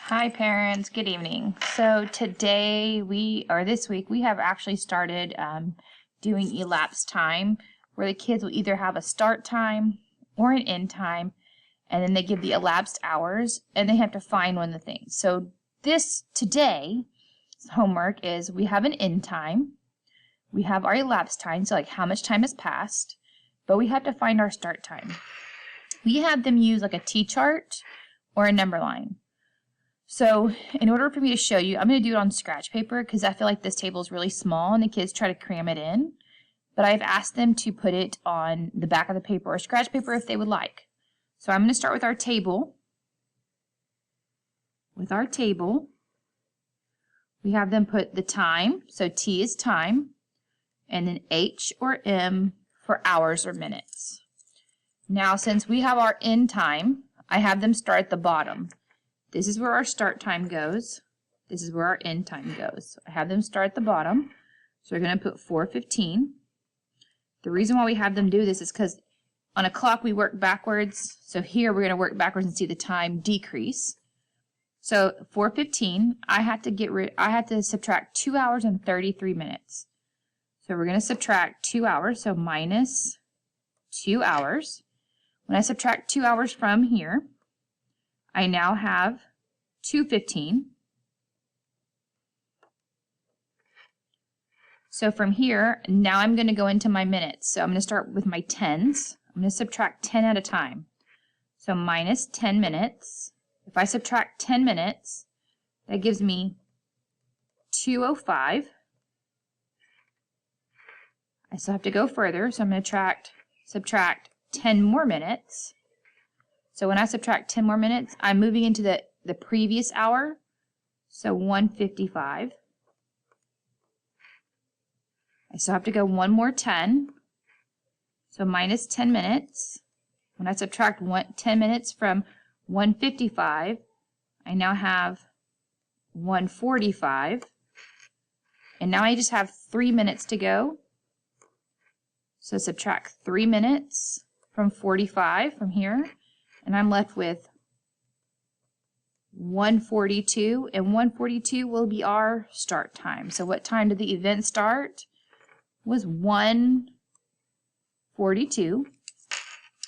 Hi parents, good evening. So today this week we have actually started doing elapsed time, where the kids will either have a start time or an end time, and then they give the elapsed hours and they have to find one of the things. So today's homework is we have an end time, we have our elapsed time, so like how much time has passed, but we have to find our start time. We have them use like a T-chart or a number line. So in order for me to show you, I'm going to do it on scratch paper because I feel like this table is really small and the kids try to cram it in. But I've asked them to put it on the back of the paper or scratch paper if they would like. So I'm going to start with our table. With our table, we have them put the time, so T is time, and then H or M for hours or minutes. Now since we have our end time, I have them start at the bottom. This is where our start time goes. This is where our end time goes. I have them start at the bottom. So we're going to put 4:15. The reason why we have them do this is because on a clock we work backwards. So here we're going to work backwards and see the time decrease. So 4:15, I had to subtract 2 hours and 33 minutes. So we're going to subtract 2 hours, so minus 2 hours. When I subtract 2 hours from here, I now have 2:15. So from here, now I'm going to go into my minutes. So I'm going to start with my tens. I'm going to subtract 10 at a time. So minus 10 minutes. If I subtract 10 minutes, that gives me 2:05. I still have to go further, so I'm going to subtract 10 more minutes. So when I subtract 10 more minutes, I'm moving into the previous hour, so 1:55. I still have to go one more 10, so minus 10 minutes. When I subtract 10 minutes from 1:55, I now have 1:45, and now I just have 3 minutes to go. So subtract 3 minutes from 45 from here. And I'm left with 1:42, and 1:42 will be our start time. So what time did the event start? Was 1:42.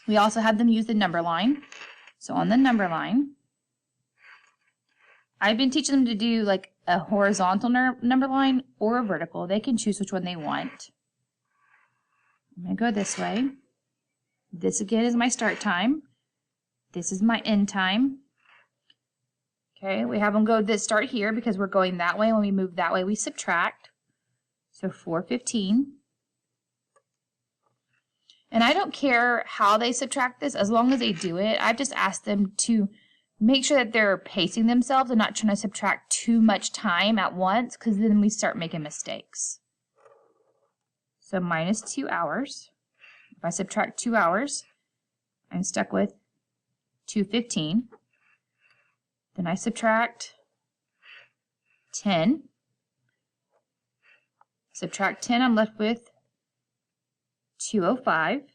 We also had them use the number line. So on the number line, I've been teaching them to do like a horizontal number line or a vertical. They can choose which one they want. I'm going to go this way. This again is my start time. This is my end time. Okay, we have them start here because we're going that way. When we move that way, we subtract. So 4:15. And I don't care how they subtract this as long as they do it. I've just asked them to make sure that they're pacing themselves and not trying to subtract too much time at once, because then we start making mistakes. So minus 2 hours. If I subtract 2 hours, I'm stuck with 2:15. Then I subtract 10. Subtract 10, I'm left with 2:05. I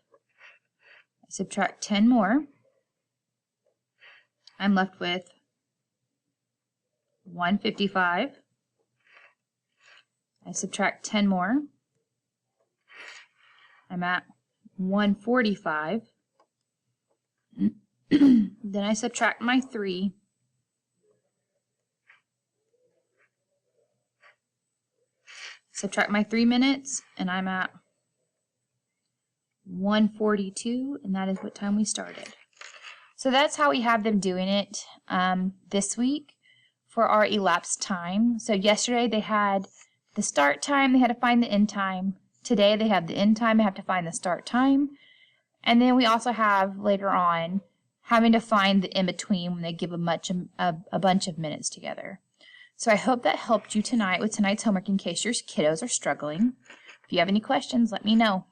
subtract 10 more. I'm left with 1:55. I subtract 10 more. I'm at 1:45. Then I subtract my 3. Subtract my 3 minutes, and I'm at 1:42, and that is what time we started. So that's how we have them doing it this week for our elapsed time. So yesterday they had the start time, they had to find the end time. Today they have the end time, they have to find the start time. And then we also have later on having to find the in-between when they give a bunch of minutes together. So I hope that helped you tonight with tonight's homework in case your kiddos are struggling. If you have any questions, let me know.